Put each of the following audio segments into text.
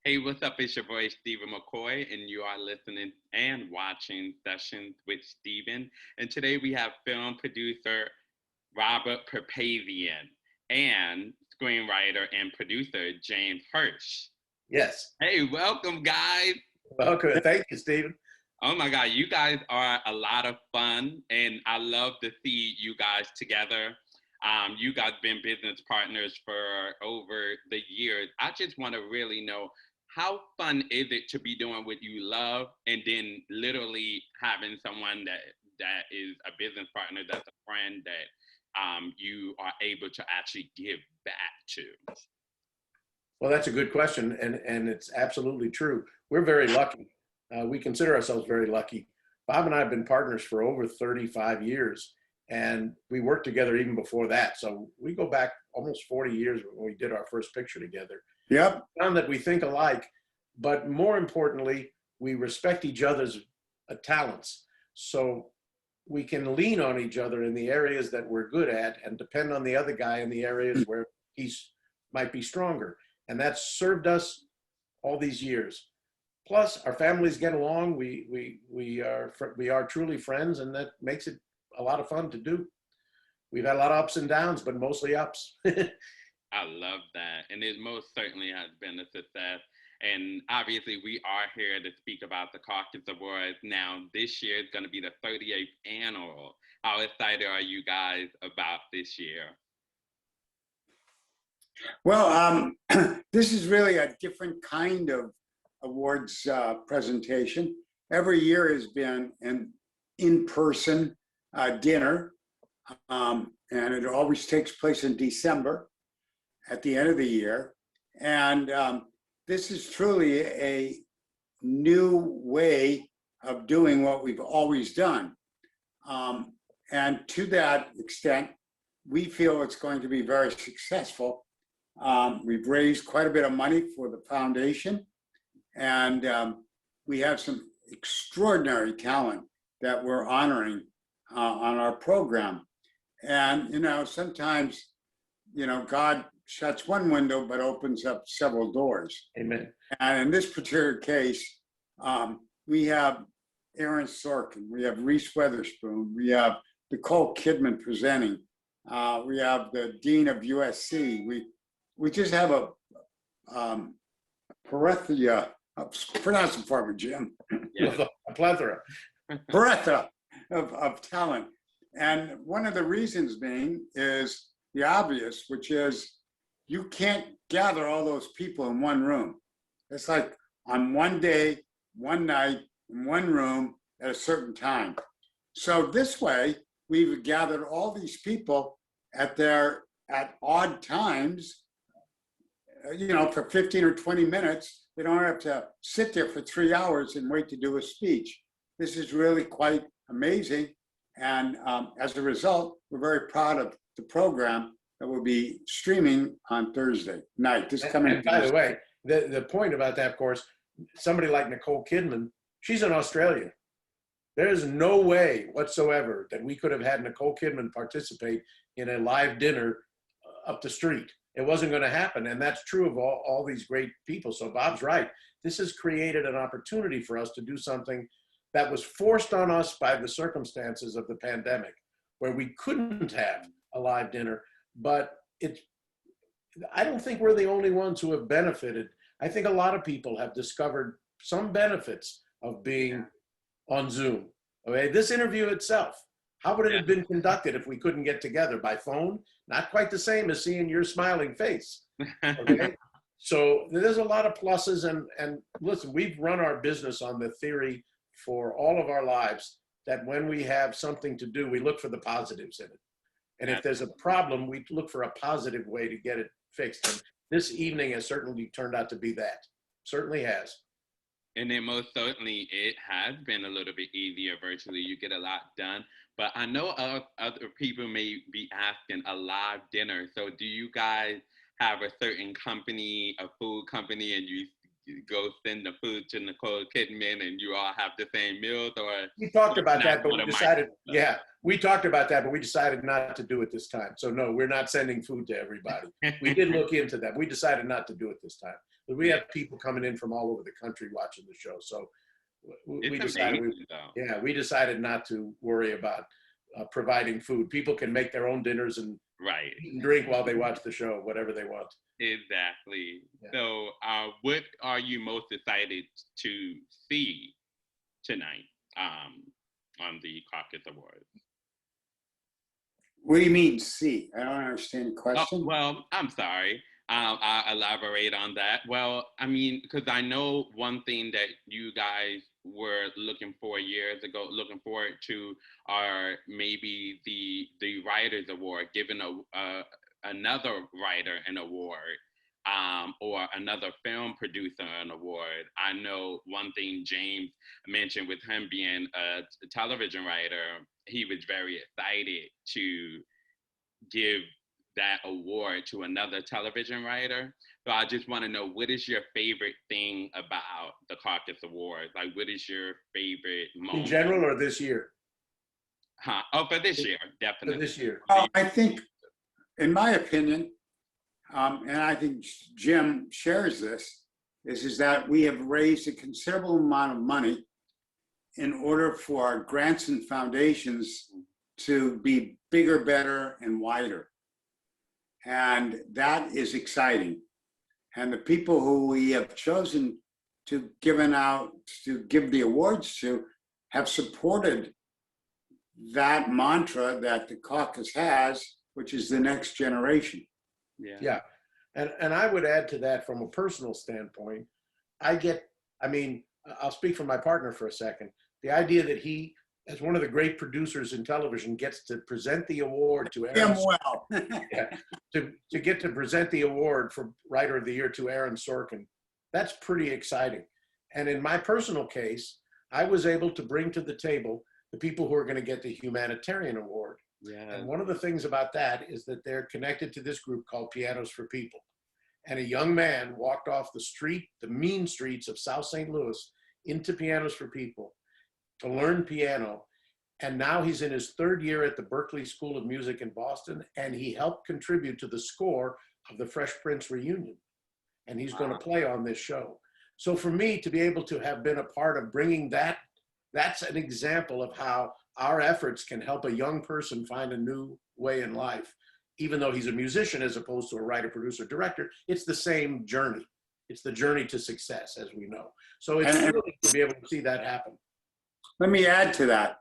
Hey, what's up? It's your boy, StevenMcCoy, and you are listening and watching Sessions with Steven. And today we have film producer Robert Papazian and screenwriter and producer James Hirsch. Yes. Hey, welcome, guys. Welcome. Thank you, Stephen. Oh my God, you guys are a lot of fun, and I love to see you guys together. You guys been business partners for over the years. I just want to really know how fun is it to be doing what you love, and then literally having someone that is a business partner, that's a friend that you are able to actually give back to. Well, that's a good question, and it's absolutely true. We're very lucky. We consider ourselves very lucky. Bob and I have been partners for over 35 years, and we worked together even before that. So we go back almost 40 years when we did our first picture together. Yep. Found that we think alike, but more importantly, we respect each other's talents. So we can lean on each other in the areas that we're good at and depend on the other guy in the areas where he's might be stronger. And that's served us all these years. Plus, our families get along. We are truly friends, and that makes it a lot of fun to do. We've had a lot of ups and downs, but mostly ups. I love that, and it most certainly has been a success. And obviously, we are here to speak about the Caucus Awards. Now, this year is going to be the 38th annual. How excited are you guys about this year? Well, this is really a different kind of awards presentation. Every year has been an in-person dinner, and it always takes place in December at the end of the year. And this is truly a new way of doing what we've always done. And to that extent, we feel it's going to be very successful. We've raised quite a bit of money for the foundation, and we have some extraordinary talent that we're honoring on our program. And, sometimes, God shuts one window but opens up several doors. Amen. And in this particular case, we have Aaron Sorkin, we have Reese Witherspoon, we have Nicole Kidman presenting, we have the Dean of USC, we just have a plethora, pronounce it for me, Jim. Yeah. A plethora. Plethora of talent. And one of the reasons being is the obvious, which is you can't gather all those people in one room. It's like on one day, one night, in one room at a certain time. So this way, we've gathered all these people at odd times, for 15 or 20 minutes. They don't have to sit there for 3 hours and wait to do a speech. This is really quite amazing. And as a result, we're very proud of the program that will be streaming on Thursday night. This coming. And by the way, the point about that, of course, somebody like Nicole Kidman, she's in Australia. There's no way whatsoever that we could have had Nicole Kidman participate in a live dinner up the street. It wasn't going to happen. And that's true of all these great people. So Bob's right. This has created an opportunity for us to do something that was forced on us by the circumstances of the pandemic, where we couldn't have a live dinner. But I don't think we're the only ones who have benefited. I think a lot of people have discovered some benefits of being on Zoom. Okay, this interview itself, how would it have been conducted if we couldn't get together by phone? Not quite the same as seeing your smiling face. Okay, so there's a lot of pluses, and listen, we've run our business on the theory for all of our lives that when we have something to do, we look for the positives in it. And if there's a problem, we look for a positive way to get it fixed. And this evening has certainly turned out to be that. Certainly has. And then most certainly it has been a little bit easier virtually. You get a lot done. But I know other people may be asking a live dinner. So do you guys have a certain company, a food company, and you go send the food to Nicole Kidman and you all have the same meals? Or we talked about that, but we decided, we talked about that, but we decided not to do it this time. So no, we're not sending food to everybody. We did look into that. We decided not to do it this time. But we have people coming in from all over the country watching the show. So we decided, we decided not to worry about providing food. People can make their own dinners and eat and drink while they watch the show, whatever they want. Exactly. Yeah. So what are you most excited to see tonight on the Caucus Awards? What do you mean, see? I don't understand the question. Oh, well, I'm sorry. I'll elaborate on that. Well, I mean, because I know one thing that you guys were looking for years ago, looking forward to, are maybe the Writers Award, giving another writer an award, or another film producer an award. I know one thing James mentioned with him being a television writer, he was very excited to give that award to another television writer. So I just want to know, what is your favorite thing about the Caucus Awards? Like, what is your favorite moment? In general or this year? Oh, for this year, definitely. For this year. I think, in my opinion, and I think Jim shares this, is that we have raised a considerable amount of money in order for our grants and foundations to be bigger, better, and wider. And that is exciting. And the people who we have chosen to give the awards to have supported that mantra that the caucus has, which is the next generation. Yeah. And I would add to that, from a personal standpoint, I'll speak for my partner for a second. The idea that he, as one of the great producers in television, gets to present the award to Aaron. To get to present the award for Writer of the Year to Aaron Sorkin, that's pretty exciting. And in my personal case, I was able to bring to the table the people who are going to get the humanitarian award. Yeah. And one of the things about that is that they're connected to this group called Pianos for People. And a young man walked off the street, the mean streets of South St. Louis, into Pianos for People to learn piano. And now he's in his third year at the Berklee School of Music in Boston, and he helped contribute to the score of the Fresh Prince reunion. And he's going to play on this show. So for me to be able to have been a part of bringing that, that's an example of how our efforts can help a young person find a new way in life. Even though he's a musician as opposed to a writer, producer, director, it's the same journey. It's the journey to success, as we know. So it's really to be able to see that happen. Let me add to that.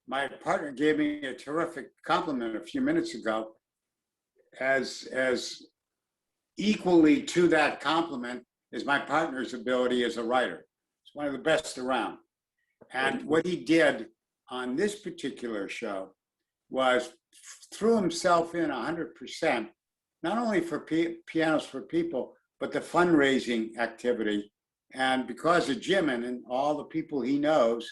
My partner gave me a terrific compliment a few minutes ago. As equally to that compliment is my partner's ability as a writer. It's one of the best around. And what he did on this particular show was threw himself in 100%, not only for Pianos for People, but the fundraising activity. And because of Jim and all the people he knows,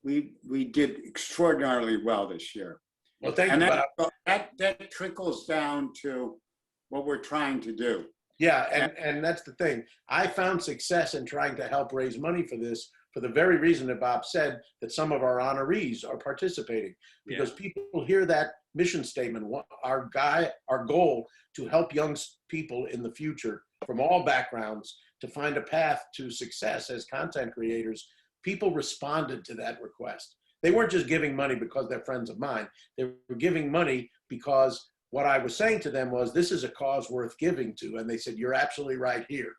we did extraordinarily well this year. Well, thank you. That trickles down to what we're trying to do. Yeah, and that's the thing. I found success in trying to help raise money for this for the very reason that Bob said, that some of our honorees are participating, because people hear that mission statement, our goal to help young people in the future from all backgrounds to find a path to success as content creators. People responded to that request. They weren't just giving money because they're friends of mine. They were giving money because what I was saying to them was, this is a cause worth giving to. And they said, you're absolutely right here.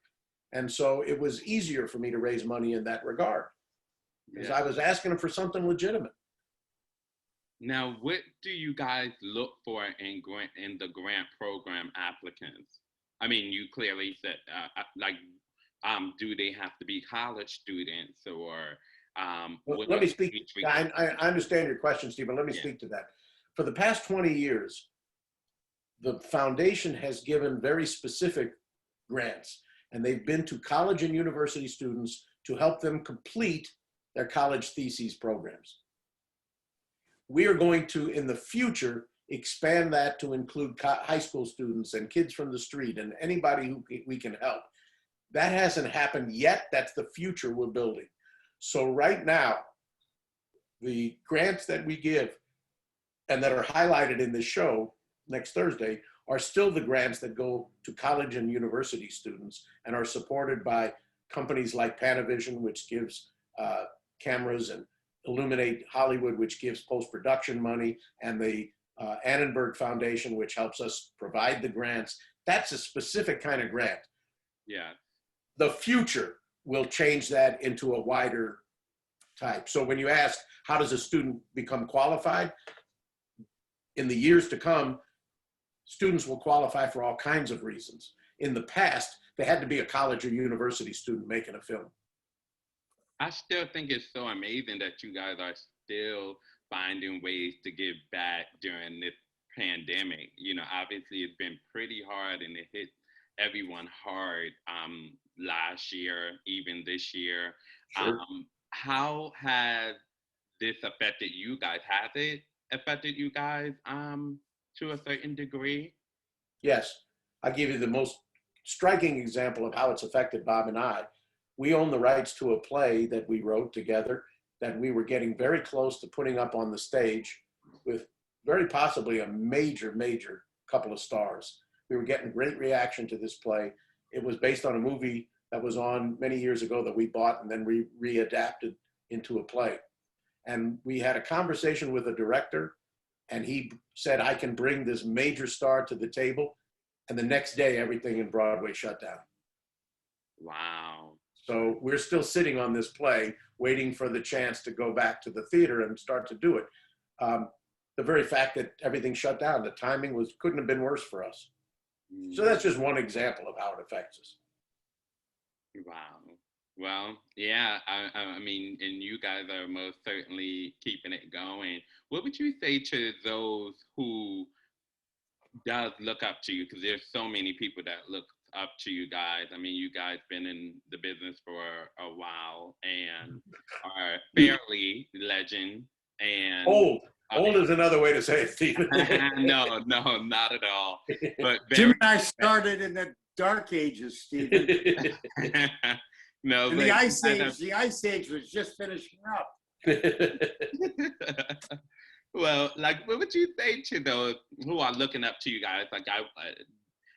And so it was easier for me to raise money in that regard, because I was asking them for something legitimate. Now, what do you guys look for in the grant program applicants? I mean, you clearly said, do they have to be college students, or? Well, let me speak. I understand your question, Stephen. Let me speak to that. For the past 20 years, the foundation has given very specific grants, and they've been to college and university students to help them complete their college theses programs. We are going to, in the future, expand that to include high school students and kids from the street and anybody who we can help. That hasn't happened yet. That's the future we're building. So right now, the grants that we give and that are highlighted in this show next Thursday are still the grants that go to college and university students and are supported by companies like Panavision, which gives cameras, and Illuminate Hollywood, which gives post-production money, and the Annenberg Foundation, which helps us provide the grants. That's a specific kind of grant. Yeah. The future will change that into a wider type. So when you ask, how does a student become qualified? In the years to come, students will qualify for all kinds of reasons. In the past, they had to be a college or university student making a film. I still think it's so amazing that you guys are still finding ways to give back during this pandemic. You know, obviously it's been pretty hard and it hit everyone hard last year, even this year. Sure. How has this affected you guys? Has it affected you guys to a certain degree? Yes. I'll give you the most striking example of how it's affected Bob and I. We own the rights to a play that we wrote together that we were getting very close to putting up on the stage with very possibly a major, major couple of stars. We were getting great reaction to this play. It was based on a movie that was on many years ago that we bought and then readapted into a play. And we had a conversation with a director, and he said, I can bring this major star to the table. And the next day, everything in Broadway shut down. Wow. So we're still sitting on this play, waiting for the chance to go back to the theater and start to do it. The very fact that everything shut down, the timing couldn't have been worse for us. So that's just one example of how it affects us. Wow. Well, yeah, I mean, and you guys are most certainly keeping it going. What would you say to those who does look up to you? Because there's so many people that look up to you guys. I mean, you guys been in the business for a while and are fairly legend. And old is another way to say it, Steven. No, not at all. But Jim and I started in the dark ages, Steven. No, and the Ice Age was just finishing up. Well, like, what would you say to those who are looking up to you guys? Like,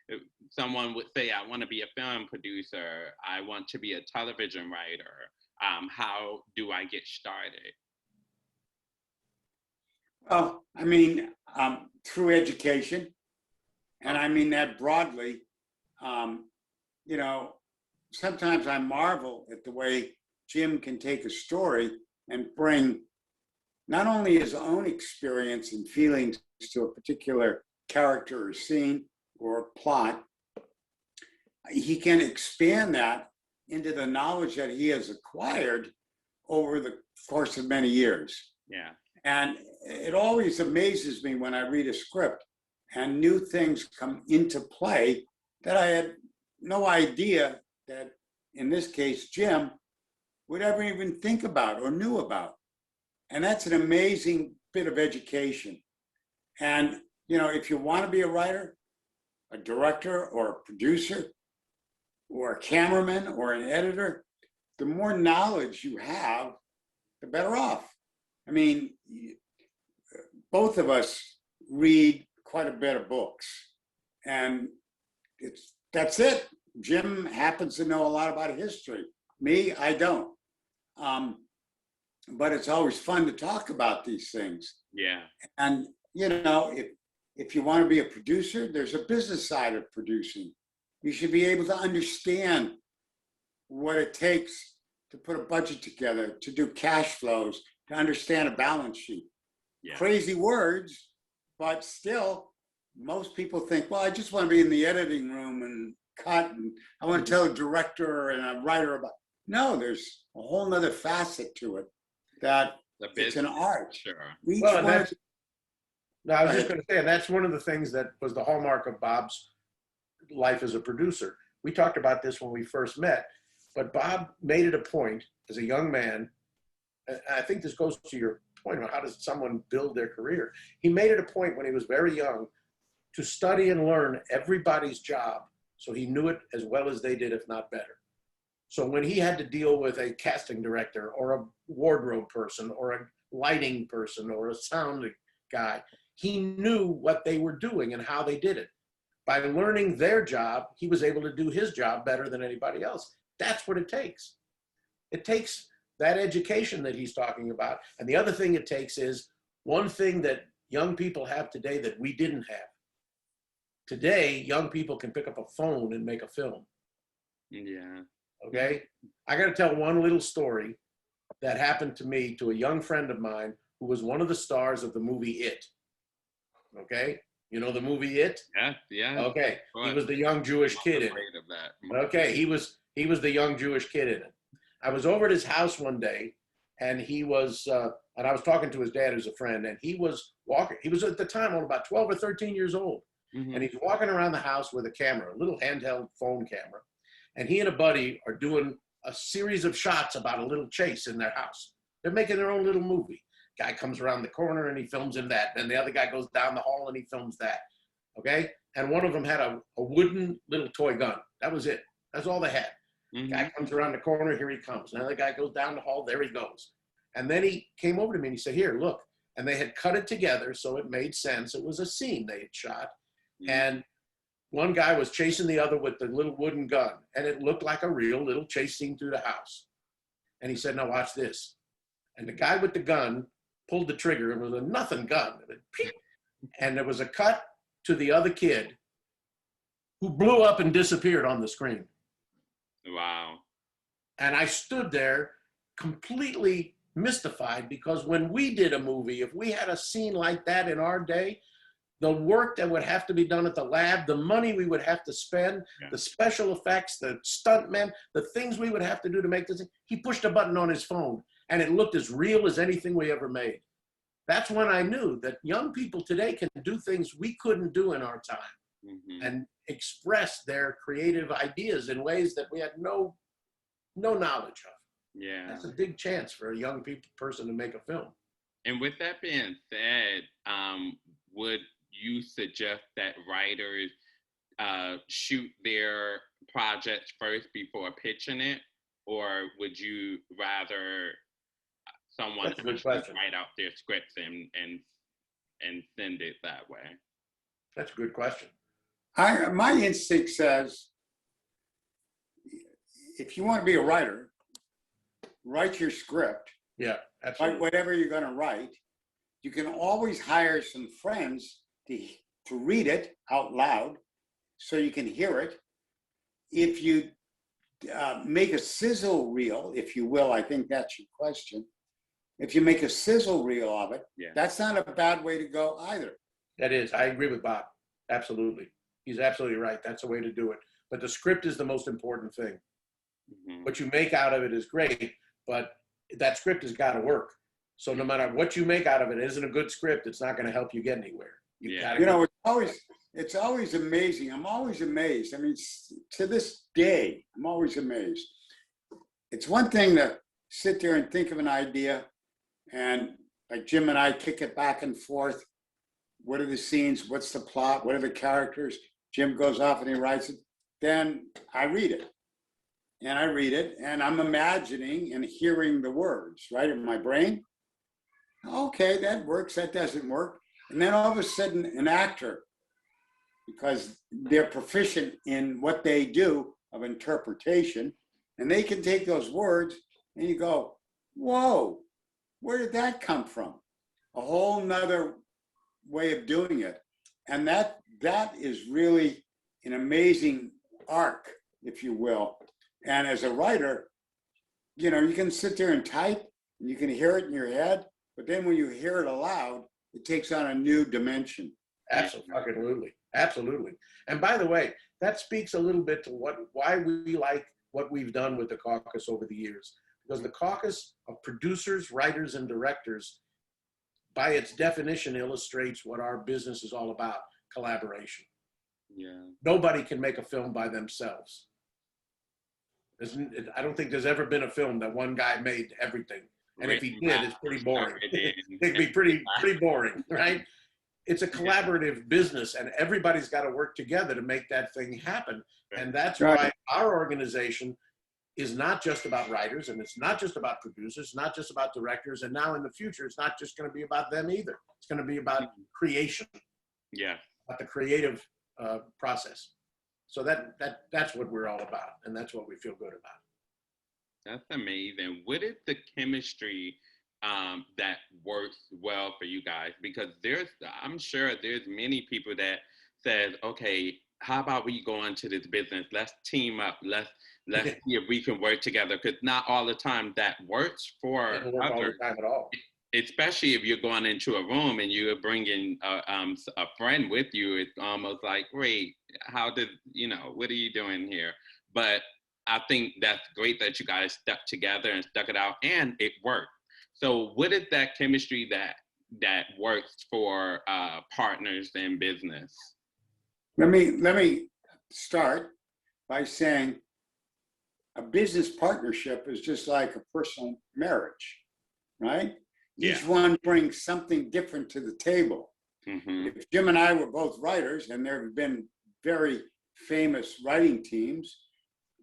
if someone would say, I want to be a film producer, I want to be a television writer. How do I get started? Well, I mean, through education, and I mean that broadly. You know, sometimes I marvel at the way Jim can take a story and bring not only his own experience and feelings to a particular character or scene or plot, he can expand that into the knowledge that he has acquired over the course of many years. Yeah. And it always amazes me when I read a script and new things come into play that I had no idea that, in this case, Jim would ever even think about or knew about. And that's an amazing bit of education. And, you know, if you want to be a writer, a director, or a producer, or a cameraman, or an editor, the more knowledge you have, the better off. I mean, both of us read quite a bit of books, and that's it. Jim happens to know a lot about history. Me, I don't. But it's always fun to talk about these things. Yeah. And, you know, if you want to be a producer, there's a business side of producing. You should be able to understand what it takes to put a budget together, to do cash flows, to understand a balance sheet. Yeah. Crazy words, but still, most people think, well, I just want to be in the editing room and cut, and I want to tell a director and a writer about. No, there's a whole nother facet to it that it's an art. Sure. Well, I was just going to say, and that's one of the things that was the hallmark of Bob's life as a producer. We talked about this when we first met, but Bob made it a point as a young man, and I think this goes to your point about how does someone build their career. He made it a point when he was very young to study and learn everybody's job so he knew it as well as they did, if not better. So when he had to deal with a casting director or a wardrobe person or a lighting person or a sound guy, he knew what they were doing and how they did it. by learning their job, he was able to do his job better than anybody else. That's what it takes. It takes that education that he's talking about. And the other thing it takes is one thing that young people have today that we didn't have. Today, young people can pick up a phone and make a film. Yeah. Okay? I got to tell one little story that happened to me, to a young friend of mine who was one of the stars of the movie It. Okay? You know the movie It? Yeah, yeah. Okay. He was the young Jewish kid in it. Of that. Okay, he was the young Jewish kid in it. I was over at his house one day, and he was, and I was talking to his dad, who's a friend, and he was walking. He was at the time only about 12 or 13 years old, and he's walking around the house with a camera, a little handheld phone camera, and he and a buddy are doing a series of shots about a little chase in their house. They're making their own little movie. Guy comes around the corner and he films him that. Then the other guy goes down the hall and he films that. Okay? And one of them had a wooden little toy gun. That was it. That's all they had. Guy comes around the corner, here he comes. Another guy goes down the hall, there he goes. And then he came over to me and he said, here, look. And they had cut it together so it made sense. It was a scene they had shot. And one guy was chasing the other with the little wooden gun. And it looked like a real little chase scene through the house. And he said, now watch this. And the guy with the gun pulled the trigger. It was a nothing gun. And there was a cut to the other kid who blew up and disappeared on the screen. Wow. And I stood there completely mystified, because when we did a movie, if we had a scene like that in our day, the work that would have to be done at the lab, the money we would have to spend, the special effects, the stuntmen, the things we would have to do to make this, he pushed a button on his phone and it looked as real as anything we ever made. That's when I knew that young people today can do things we couldn't do in our time and express their creative ideas in ways that we had no knowledge of. Yeah. That's a big chance for a young person to make a film. And with that being said, would you suggest that writers shoot their projects first before pitching it? Or would you rather someone write out their scripts and send it that way? That's a good question. My instinct says, if you want to be a writer, write your script. Yeah, absolutely. Write whatever you're going to write. You can always hire some friends to read it out loud so you can hear it. If you make a sizzle reel, if you will, I think that's your question. If you make a sizzle reel of it, that's not a bad way to go either. That is. I agree with Bob. Absolutely. He's absolutely right. That's the way to do it. But the script is the most important thing. What you make out of it is great, but that script has got to work. So no matter what you make out of it, isn't a good script, it's not going to help you get anywhere. It's always amazing. I'm always amazed. I mean, to this day, I'm always amazed. It's one thing to sit there and think of an idea, and like Jim and I kick it back and forth. What are the scenes? What's the plot? What are the characters? Jim goes off and he writes it. Then I read it. And I read it, and I'm imagining and hearing the words, right, in my brain. Okay, that works, that doesn't work. And then all of a sudden, an actor, because they're proficient in what they do of interpretation, and they can take those words, and you go, whoa, where did that come from? A whole nother way of doing it. And that is really an amazing arc, if you will. And as a writer, you can sit there and type, and you can hear it in your head, but then when you hear it aloud, it takes on a new dimension. Absolutely. Absolutely. And by the way, that speaks a little bit to why we like what we've done with the Caucus over the years. Because the Caucus of producers, writers, and directors, by its definition, illustrates what our business is all about: collaboration. Yeah. Nobody can make a film by themselves. I don't think there's ever been a film that one guy made everything. And if he did, it's pretty boring. It'd be pretty boring, right? It's a collaborative business, and everybody's got to work together to make that thing happen. And that's why our organization is not just about writers, and it's not just about producers, it's not just about directors, and now in the future, it's not just going to be about them either. It's going to be about creation. Yeah. About the creative process. So that's what we're all about, and that's what we feel good about. That's amazing. What is the chemistry that works well for you guys? Because I'm sure there's many people that says, okay, how about we go into this business? Let's team up. Let's see if we can work together. Because not all the time that works for It doesn't work all others. the time at all. Especially if you're going into a room and you're bringing a friend with you, it's almost like, wait, what are you doing here? But I think that's great that you guys stuck together and stuck it out, and it worked. So what is that chemistry that works for partners in business? Let me start by saying a business partnership is just like a personal marriage, right? Yeah. Each one brings something different to the table. Mm-hmm. If Jim and I were both writers, and there have been very famous writing teams,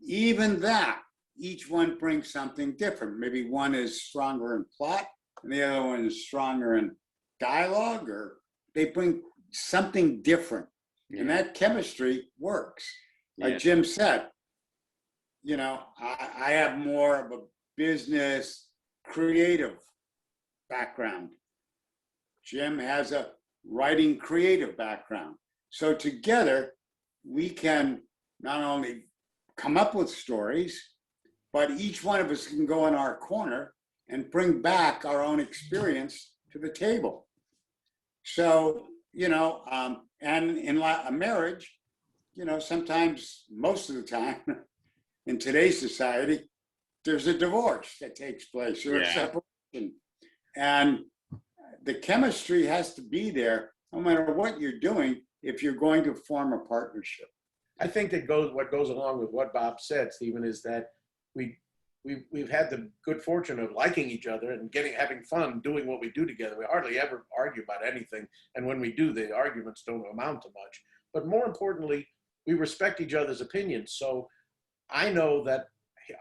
even that, each one brings something different. Maybe one is stronger in plot, and the other one is stronger in dialogue, or they bring something different. Yeah. And that chemistry works. Yeah. Like Jim said, I have more of a business creative background. Jim has a writing creative background. So together, we can not only come up with stories, but each one of us can go in our corner and bring back our own experience to the table. So, and in a marriage, sometimes, most of the time, in today's society, there's a divorce that takes place, or a separation. And the chemistry has to be there no matter what you're doing if you're going to form a partnership. I think what goes along with what Bob said, Stephen, is that we've had the good fortune of liking each other and having fun doing what we do together. We hardly ever argue about anything, and when we do, the arguments don't amount to much. But more importantly, we respect each other's opinions. So I know that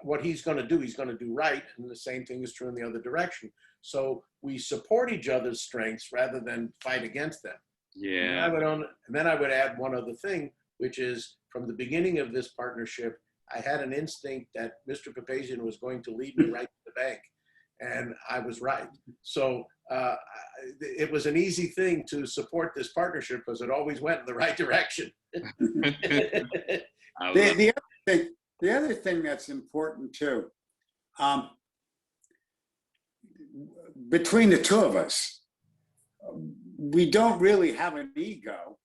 what he's going to do right, and the same thing is true in the other direction. So we support each other's strengths rather than fight against them. Yeah. And then I would add one other thing, which is from the beginning of this partnership, I had an instinct that Mr. Papazian was going to lead me right to the bank, and I was right. So it was an easy thing to support this partnership because it always went in the right direction. The other thing that's important too, between the two of us, we don't really have an ego,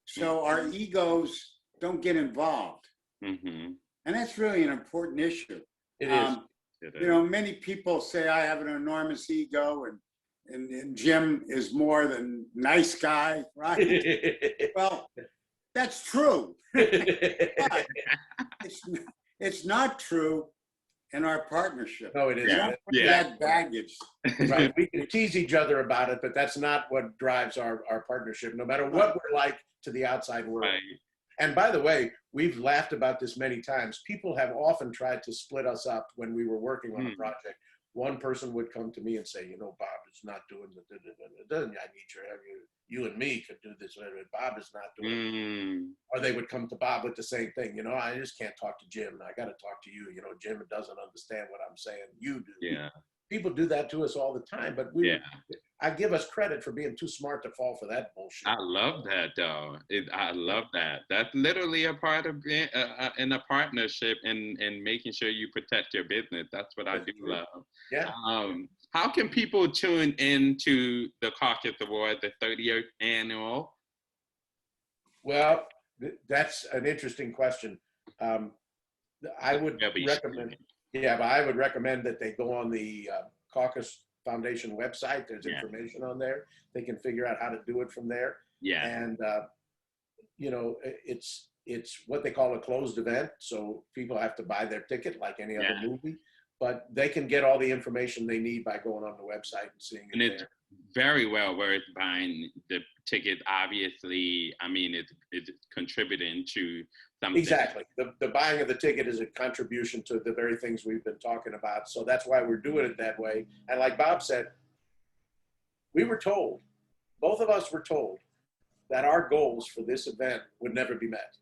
so our egos don't get involved. Mm-hmm. And that's really an important issue. It is. Many people say I have an enormous ego, and Jim is more than nice guy, right? Well, that's true. But it's not true in our partnership. No, it isn't. That baggage. Right. We can tease each other about it, but that's not what drives our partnership, no matter what we're like to the outside world. Right. And by the way, we've laughed about this many times. People have often tried to split us up when we were working on a project. One person would come to me and say, Bob is not doing the, I need you and me could do this. Bob is not doing it. Or they would come to Bob with the same thing. I just can't talk to Jim. I got to talk to you. Jim doesn't understand what I'm saying. You do. Yeah. People do that to us all the time, but I give us credit for being too smart to fall for that bullshit. I love that, though. I love that. That's literally a part of being in a partnership and making sure you protect your business. That's what I do love. Yeah. How can people tune into the Caucus Award, the 30th annual? Well, that's an interesting question. I would recommend. Yeah, but I would recommend that they go on the Caucus Foundation website. There's information on there. They can figure out how to do it from there. Yeah. And it's what they call a closed event, so people have to buy their ticket like any other movie. But they can get all the information they need by going on the website and seeing it it's very well worth buying the ticket. Obviously, I mean, it's contributing to something. Exactly. The buying of the ticket is a contribution to the very things we've been talking about. So that's why we're doing it that way. And like Bob said, we were told, both of us were told, that our goals for this event would never be met.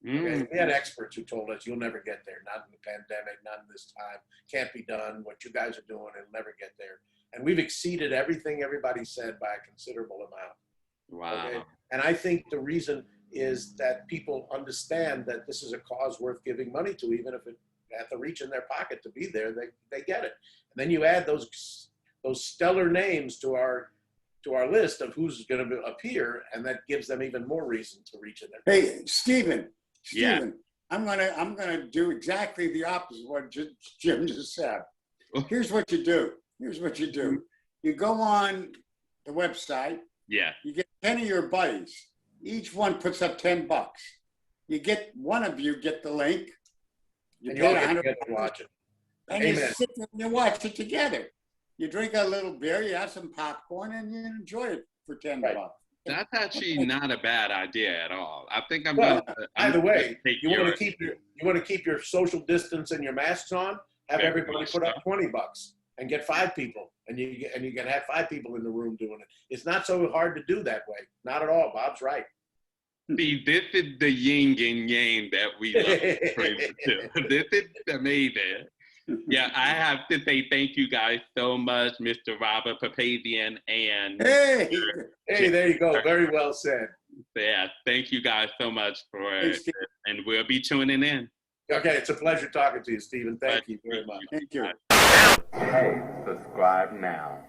Okay? We had experts who told us, you'll never get there, not in the pandemic, not in this time, can't be done, what you guys are doing, it'll never get there. And we've exceeded everything everybody said by a considerable amount. Wow. Okay? And I think the reason is that people understand that this is a cause worth giving money to, even if it at the reach in their pocket to be there, they get it. And then you add those stellar names to our list of who's going to appear, and that gives them even more reason to reach in their pocket. Hey, Steven, Yeah. I'm gonna do exactly the opposite of what Jim just said. Here's what you do. You go on the website. Yeah. You get 10 of your buddies. Each one puts up $10. You get one of you get the link. You And you all pay get 100 together and watch it. and you Amen. sit there and you watch it together. You drink a little beer, you have some popcorn, and you enjoy it for $10. Right. That's actually not a bad idea at all. I think I'm Well, going to. Either way, take you want your- to keep your social distance and your masks on. Have Very everybody much put up so. $20 and get 5 people, and you can have 5 people in the room doing it. It's not so hard to do that way. Not at all. Bob's right. See, this is the yin and yang that we love to praise to. This is amazing. Yeah, I have to say thank you guys so much, Mr. Robert Papazian, and Hey, Hey, there you go. Very well said. yeah, thank you guys so much for Thanks, it, Steve. and we'll be tuning in. Okay, it's a pleasure talking to you, Stephen. Thank you very much. thank you. Hey, subscribe now.